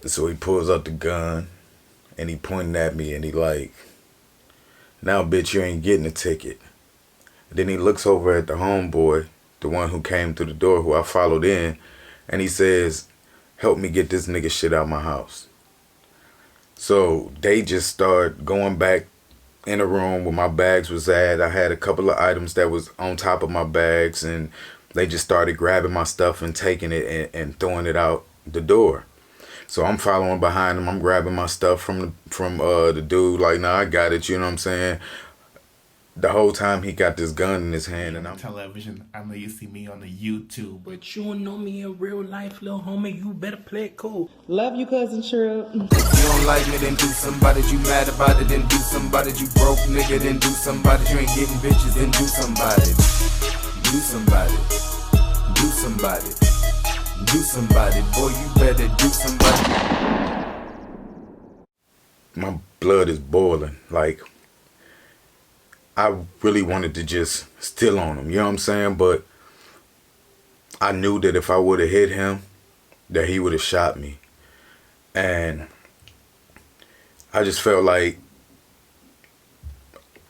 So he pulls out the gun and he pointing at me and he like, now bitch, you ain't getting a ticket. Then he looks over at the homeboy, the one who came through the door, who I followed in, and he says, help me get this nigga shit out my house. So they just start going back in a room where my bags was at. I had a couple of items that was on top of my bags, and they just started grabbing my stuff and taking it and throwing it out the door. So I'm following behind them. I'm grabbing my stuff from the dude. Like, nah, I got it. You know what I'm saying? The whole time he got this gun in his hand, and I'm television. I know you see me on the YouTube, but you don't know me in real life, little homie. You better play it cool. Love you, cousin Tripp. If you don't like me, then do somebody. You mad about it, then do somebody. You broke nigga, then do somebody. You ain't getting bitches, then do somebody. Do somebody. Do somebody. Do somebody. Boy, you better do somebody. My blood is boiling. Like, I really wanted to just steal on him, you know what I'm saying? But I knew that if I would have hit him, that he would have shot me. And I just felt like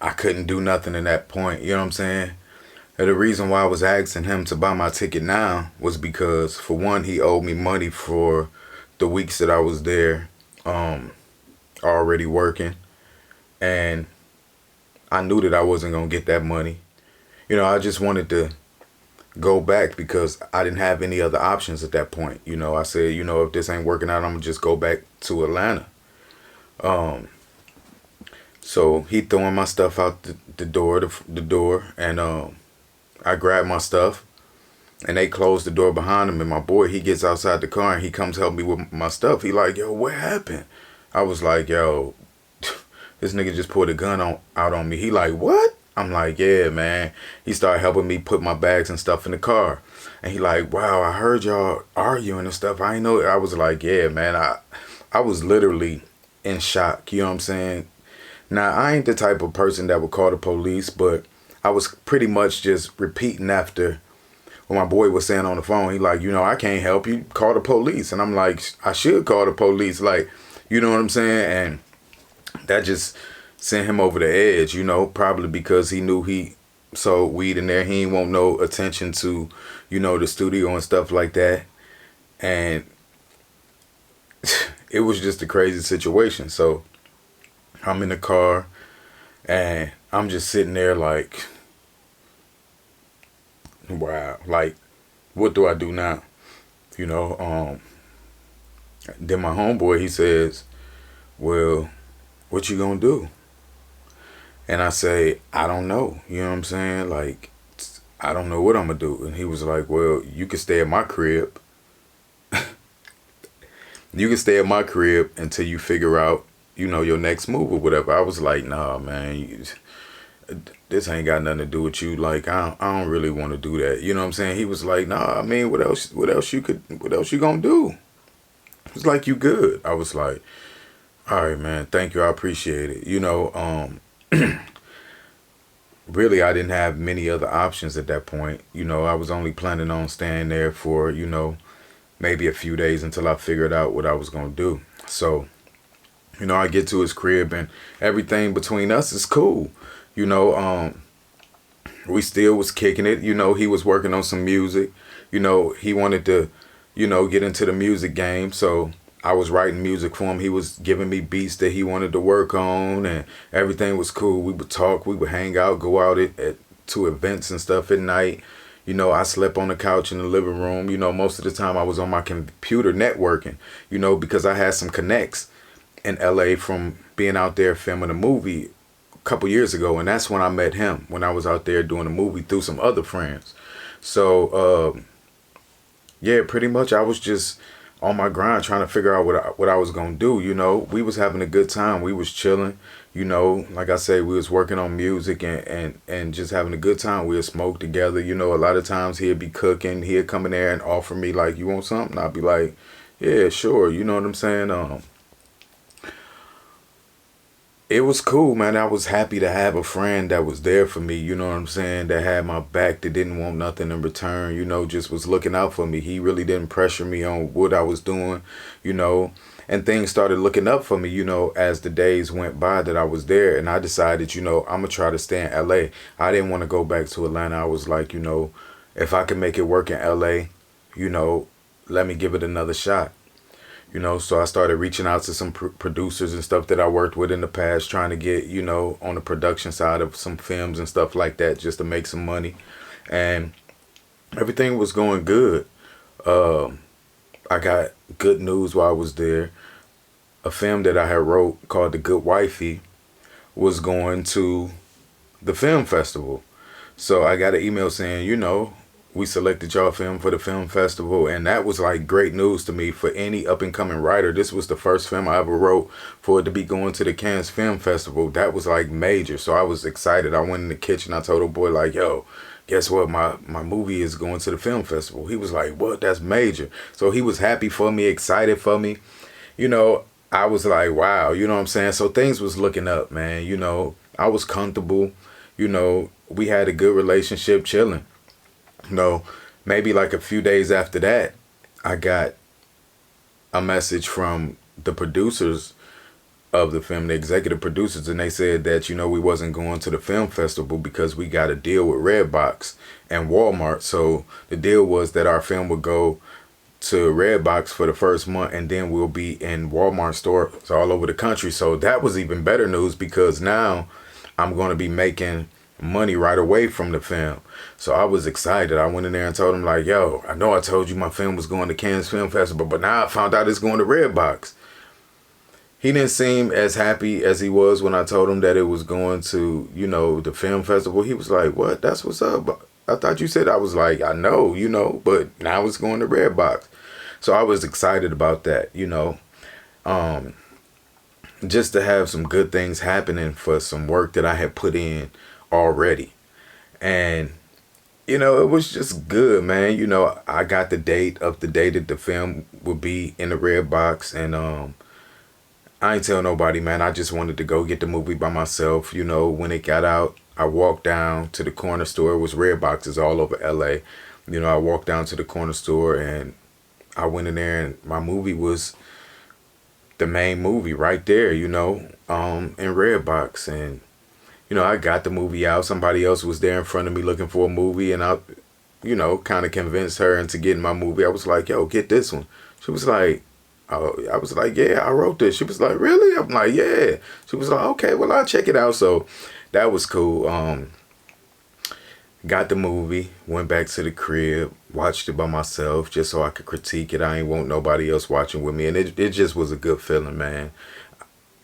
I couldn't do nothing in that point, you know what I'm saying? And the reason why I was asking him to buy my ticket now was because, for one, he owed me money for the weeks that I was there already working. And I knew that I wasn't going to get that money. You know, I just wanted to go back because I didn't have any other options at that point. You know, I said, you know, if this ain't working out, I'm going to just go back to Atlanta. So he throwing my stuff out the door, and I grabbed my stuff, and they closed the door behind him, and my boy, he gets outside the car, and he comes help me with my stuff. He like, yo, what happened? I was like, yo, this nigga just pulled a gun out on me. He like, what? I'm like, yeah, man. He started helping me put my bags and stuff in the car. And he like, wow, I heard y'all arguing and stuff. I ain't know. I was like, yeah, man. I was literally in shock. You know what I'm saying? Now, I ain't the type of person that would call the police, but I was pretty much just repeating after what my boy was saying on the phone. He like, you know, I can't help you. Call the police. And I'm like, I should call the police. Like, you know what I'm saying? And that just sent him over the edge, you know, probably because he knew he sold weed in there. He ain't want no attention to, you know, the studio and stuff like that. And it was just a crazy situation. So I'm in the car and I'm just sitting there like, wow, like, what do I do now? You know, then my homeboy, he says, well, what you gonna do? And I say, I don't know. You know what I'm saying? Like, I don't know what I'm gonna do. And he was like, well, you can stay at my crib. You can stay at my crib until you figure out, you know, your next move or whatever. I was like, nah, man, this ain't got nothing to do with you. Like, I don't really want to do that. You know what I'm saying? He was like, nah, I mean, what else you gonna do? It was like, you good. I was like, all right, man, thank you. I appreciate it. You know, really, I didn't have many other options at that point. You know, I was only planning on staying there for, you know, maybe a few days until I figured out what I was going to do. So, you know, I get to his crib and everything between us is cool. You know, we still was kicking it. You know, he was working on some music. You know, he wanted to, you know, get into the music game. So I was writing music for him. He was giving me beats that he wanted to work on, and everything was cool. We would talk, we would hang out, go out to events and stuff at night. You know, I slept on the couch in the living room. You know, most of the time I was on my computer networking, you know, because I had some connects in LA from being out there filming a movie a couple years ago. And that's when I met him, when I was out there doing a movie through some other friends. So, yeah, pretty much I was just on my grind trying to figure out what I was going to do. You know, we was having a good time. We was chilling. You know, like I say, we was working on music and just having a good time. We'd smoke together. You know, a lot of times he'd be cooking. He'd come in there and offer me, like, you want something? I'd be like, yeah, sure. You know what I'm saying? it was cool, man. I was happy to have a friend that was there for me, you know what I'm saying, that had my back, that didn't want nothing in return, you know, just was looking out for me. He really didn't pressure me on what I was doing, you know, and things started looking up for me, you know, as the days went by that I was there. And I decided, you know, I'm going to try to stay in LA. I didn't want to go back to Atlanta. I was like, you know, if I can make it work in LA, you know, let me give it another shot. You know, so I started reaching out to some producers and stuff that I worked with in the past, trying to get, you know, on the production side of some films and stuff like that, just to make some money. And everything was going good. I got good news while I was there. A film that I had wrote called The Good Wifey was going to the film festival. So I got an email saying, you know, we selected y'all film for the film festival, and that was like great news to me for any up and coming writer. This was the first film I ever wrote for it to be going to the Cannes Film Festival. That was like major, so I was excited. I went in the kitchen, I told a boy like, yo, guess what, my movie is going to the film festival. He was like, what? That's major. So he was happy for me, excited for me. You know, I was like, wow, you know what I'm saying? So things was looking up, man. You know, I was comfortable. You know, we had a good relationship, chilling. You know, maybe like a few days after that, I got a message from the producers of the film, the executive producers, and they said that, you know, we wasn't going to the film festival because we got a deal with Redbox and Walmart. So the deal was that our film would go to Redbox for the first month, and then we'll be in Walmart stores all over the country. So that was even better news, because now I'm going to be making money right away from the film. So I was excited. I went in there and told him like, yo, I know I told you my film was going to Cannes Film Festival, but now I found out it's going to Redbox. He didn't seem as happy as he was when I told him that it was going to, you know, the film festival. He was like, what? That's what's up. I thought you said. I was like, I know, you know, but now it's going to Redbox. So I was excited about that, you know. Just to have some good things happening for some work that I had put in already. And, you know, it was just good, man. You know, I got the date of the day that the film would be in the Redbox, and I ain't tell nobody, man. I just wanted to go get the movie by myself. You know, when it got out, I walked down to the corner store. It was Redboxes all over LA. You know, I walked down to the corner store and I went in there, and my movie was the main movie right there, you know, in Redbox. And, you know, I got the movie out. Somebody else was there in front of me looking for a movie, and I, you know, kind of convinced her into getting my movie. I was like, yo, get this one. She was like, oh, I was like, yeah, I wrote this. She was like, really? I'm like, yeah. She was like, okay, well, I'll check it out. So that was cool. Got the movie, went back to the crib, watched it by myself just so I could critique it. I ain't want nobody else watching with me. And it just was a good feeling, man.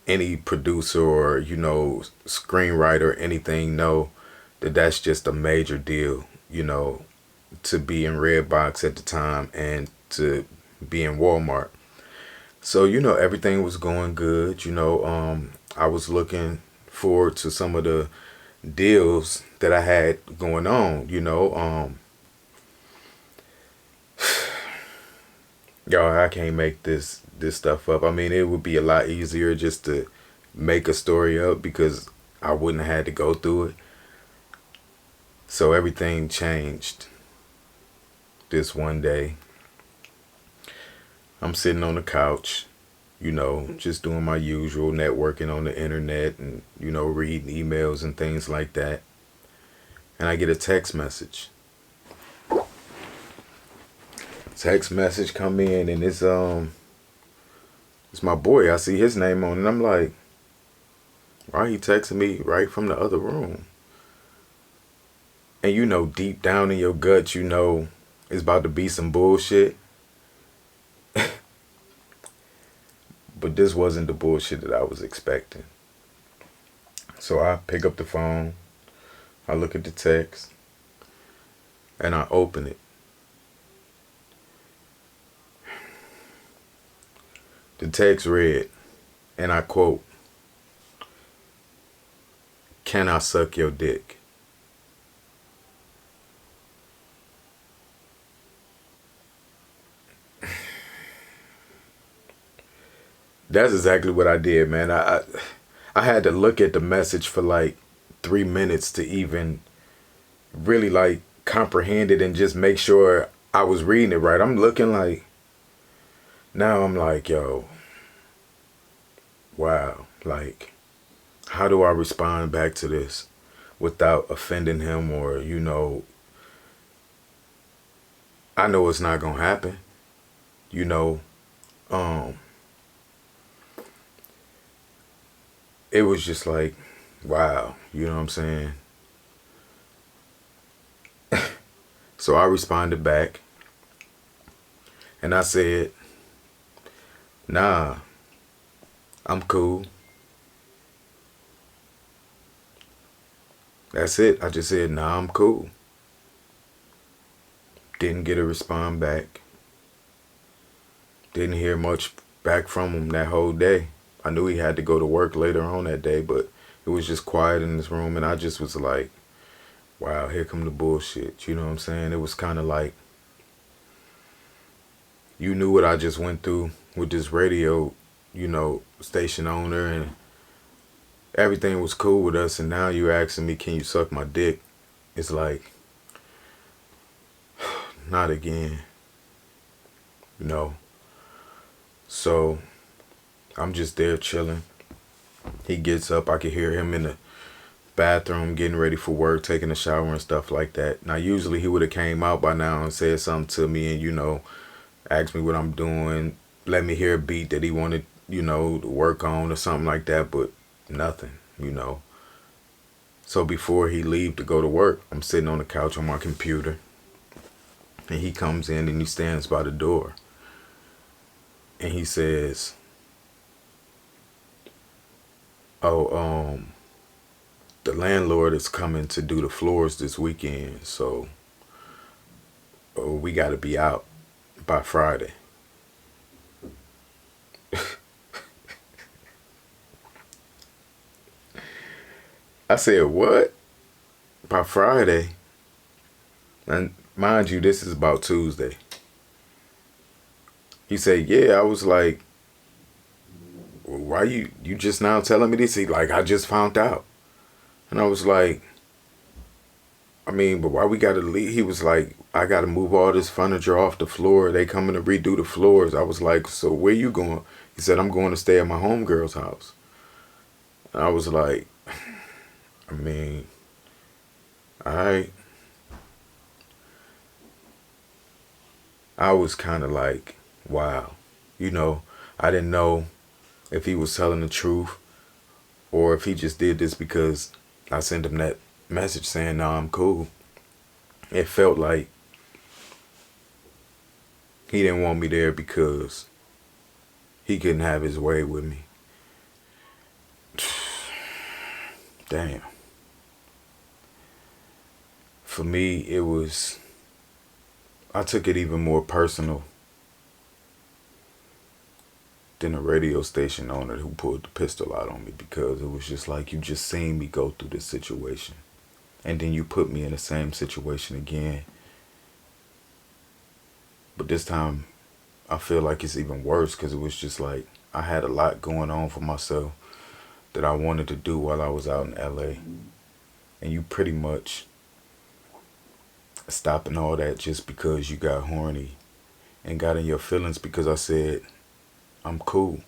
Any producer or, you know, screenwriter, anything, know that that's just a major deal, you know, to be in Redbox at the time and to be in Walmart. So, you know, everything was going good. You know, I was looking forward to some of the deals that I had going on, you know. Y'all, I can't make this stuff up. I mean, it would be a lot easier just to make a story up because I wouldn't have had to go through it. So everything changed this one day. I'm sitting on the couch, you know, just doing my usual networking on the internet and, you know, reading emails and things like that. And I get a text message. Text message come in, and it's my boy. I see his name on it, and I'm like, why he texting me right from the other room? And you know, deep down in your gut, you know it's about to be some bullshit. But this wasn't the bullshit that I was expecting. So I pick up the phone, I look at the text, and I open it. The text read, and I quote, "Can I suck your dick?" That's exactly what I did, man. I had to look at the message for like 3 minutes to even really like comprehend it and just make sure I was reading it right. I'm looking like, now I'm like, yo, wow, like, how do I respond back to this without offending him, or, you know, I know it's not gonna happen, you know. It was just like, wow, you know what I'm saying? So I responded back and I said, nah, I'm cool. That's it. I just said, nah, I'm cool. Didn't get a response back. Didn't hear much back from him that whole day. I knew he had to go to work later on that day, but it was just quiet in his room, and I just was like, wow, here come the bullshit. You know what I'm saying? It was kind of like, you knew what I just went through with this radio, you know, station owner, and everything was cool with us, and now you're asking me, can you suck my dick? It's like, not again. No. So I'm just there chilling. He gets up. I could hear him in the bathroom getting ready for work, taking a shower and stuff like that. Now, usually he would have came out by now and said something to me and, you know, asked me what I'm doing, let me hear a beat that he wanted, you know, to work on or something like that, but nothing, you know. So before he leave to go to work, I'm sitting on the couch on my computer, and he comes in and he stands by the door. And he says, oh, the landlord is coming to do the floors this weekend, so we got to be out by Friday. I said, what? By Friday? And mind you, this is about Tuesday. He said, yeah. I was like, well, why you just now telling me this? He like, I just found out. And I was like, I mean, but why we gotta leave? He was like, I gotta move all this furniture off the floor. They coming to redo the floors. I was like, so where you going? He said, I'm going to stay at my homegirl's house. And I was like, I mean, I was kind of like, wow. You know, I didn't know if he was telling the truth or if he just did this because I sent him that message saying, nah, I'm cool. It felt like he didn't want me there because he couldn't have his way with me. Damn. For me, it was, I took it even more personal than a radio station owner who pulled the pistol out on me, because it was just like, you just seen me go through this situation and then you put me in the same situation again. But this time I feel like it's even worse because it was just like I had a lot going on for myself that I wanted to do while I was out in LA, and you pretty much stopping all that just because you got horny and got in your feelings because I said, I'm cool.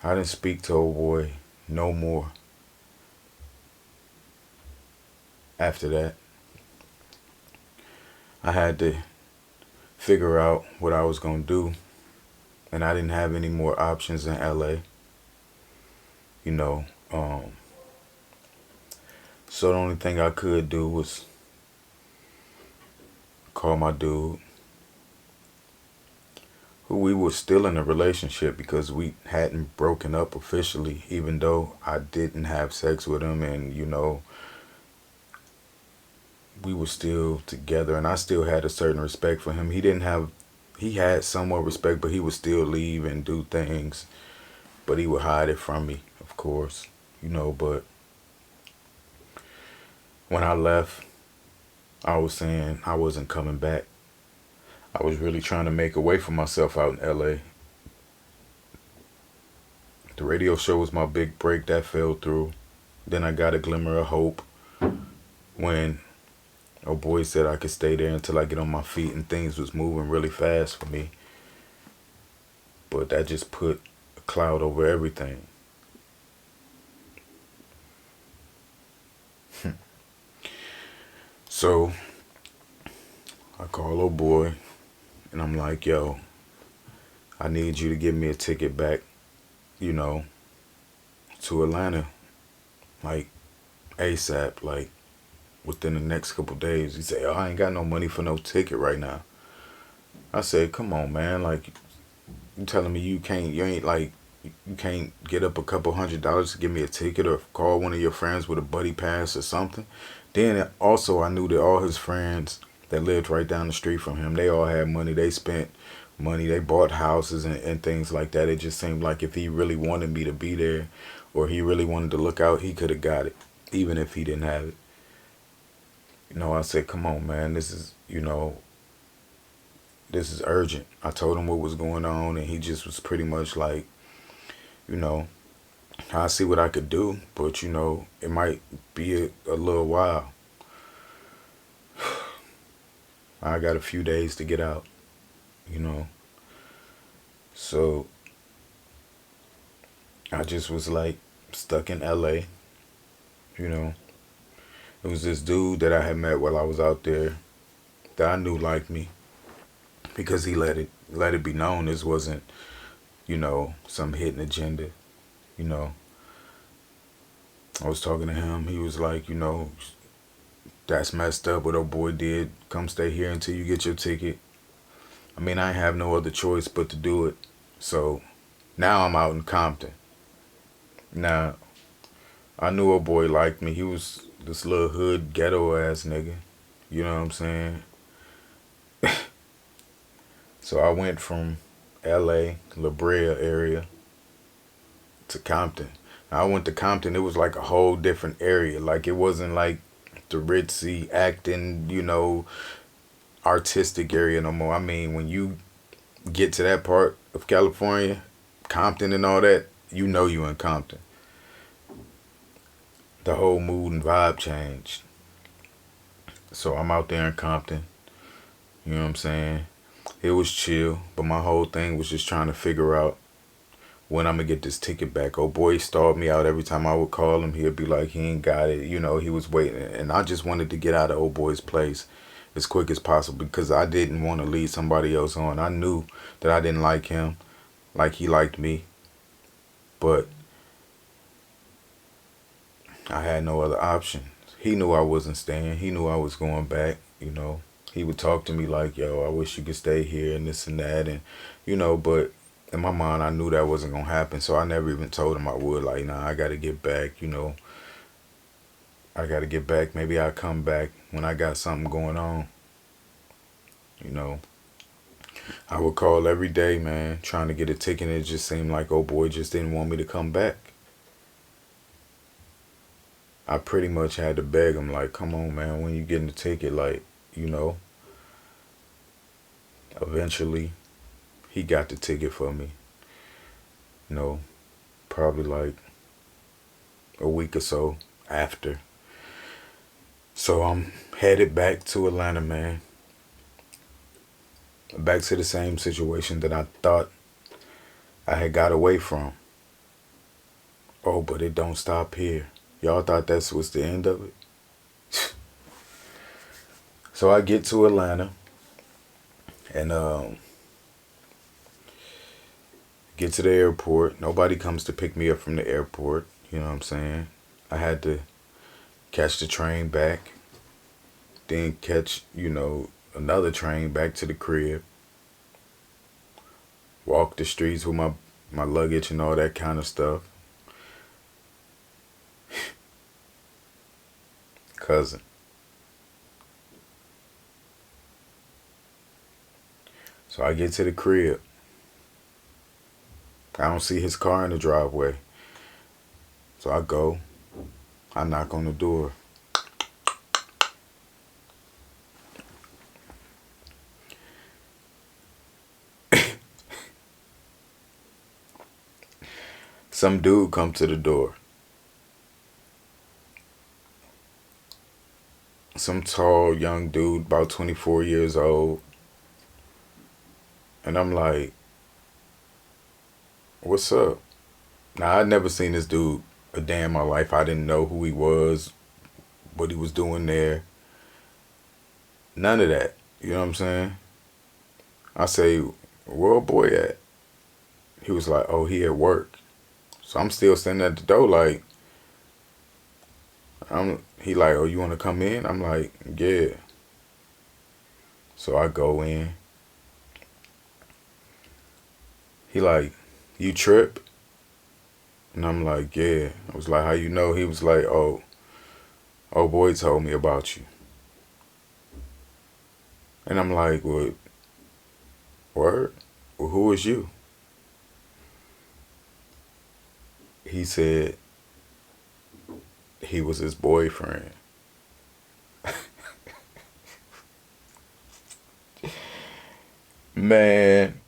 I didn't speak to old boy no more after that. I had to figure out what I was going to do, and I didn't have any more options in LA. You know, so the only thing I could do was call my dude, who we were still in a relationship because we hadn't broken up officially, even though I didn't have sex with him, and, you know, we were still together, and I still had a certain respect for him. He had somewhat respect, but he would still leave and do things, but he would hide it from me, of course, you know. But when I left, I was saying I wasn't coming back. I was really trying to make a way for myself out in LA. The radio show was my big break. That fell through. Then I got a glimmer of hope when a boy said I could stay there until I get on my feet, and things was moving really fast for me. But that just put a cloud over everything. So I call old boy and I'm like, yo, I need you to give me a ticket back, you know, to Atlanta, like ASAP, like within the next couple days. He said, oh, I ain't got no money for no ticket right now. I said, come on, man, like you telling me you can't get up a couple $100 to give me a ticket or call one of your friends with a buddy pass or something. Then also I knew that all his friends that lived right down the street from him, they all had money. They spent money. They bought houses and things like that. It just seemed like if he really wanted me to be there or he really wanted to look out, he could have got it, even if he didn't have it. You know, I said, come on, man, this is urgent. I told him what was going on, and he just was pretty much like, I see what I could do, but, it might be a little while. I got a few days to get out, So I just was like stuck in LA, It was this dude that I had met while I was out there that I knew liked me because he let it be known this wasn't, some hidden agenda, I was talking to him. He was like, that's messed up what old boy did. Come stay here until you get your ticket. I mean, I have no other choice but to do it. So now I'm out in Compton. Now, I knew old boy liked me. He was this little hood ghetto ass nigga. You know what I'm saying? So I went from LA, La Brea area to Compton. I went to Compton, it was like a whole different area. Like, it wasn't like the ritzy, acting, artistic area no more. I mean, when you get to that part of California, Compton and all that, you in Compton. The whole mood and vibe changed. So I'm out there in Compton. You know what I'm saying? It was chill, but my whole thing was just trying to figure out when I'm going to get this ticket back. Old boy stalled me out every time I would call him. He'd be like, he ain't got it. He was waiting. And I just wanted to get out of old boy's place as quick as possible because I didn't want to lead somebody else on. I knew that I didn't like him like he liked me. But I had no other option. He knew I wasn't staying. He knew I was going back, He would talk to me like, yo, I wish you could stay here and this and that. And, but in my mind, I knew that wasn't going to happen. So I never even told him I would. Like, nah, I got to get back, I got to get back. Maybe I'll come back when I got something going on. I would call every day, man, trying to get a ticket. And it just seemed like old boy just didn't want me to come back. I pretty much had to beg him, like, come on, man, when you getting the ticket, like, Eventually, he got the ticket for me. Probably like a week or so after. So I'm headed back to Atlanta, man. Back to the same situation that I thought I had got away from. Oh, but it don't stop here. Y'all thought that was the end of it? So I get to Atlanta and get to the airport. Nobody comes to pick me up from the airport. You know what I'm saying? I had to catch the train back. Then catch, another train back to the crib. Walk the streets with my luggage and all that kind of stuff. Cousin. So I get to the crib. I don't see his car in the driveway. So I go. I knock on the door. some dude come to the door. Some tall young dude, about 24 years old. And I'm like, what's up? Now, I'd never seen this dude a day in my life. I didn't know who he was, what he was doing there. None of that. You know what I'm saying? I say, where old boy at? He was like, oh, he at work. So I'm still standing at the door like, he like, oh, you want to come in? I'm like, yeah. So I go in. He like, you Tripp? And I'm like, yeah. I was like, how you know? He was like, oh boy told me about you. And I'm like, what? Word? Well, who is you? He said he was his boyfriend. Man,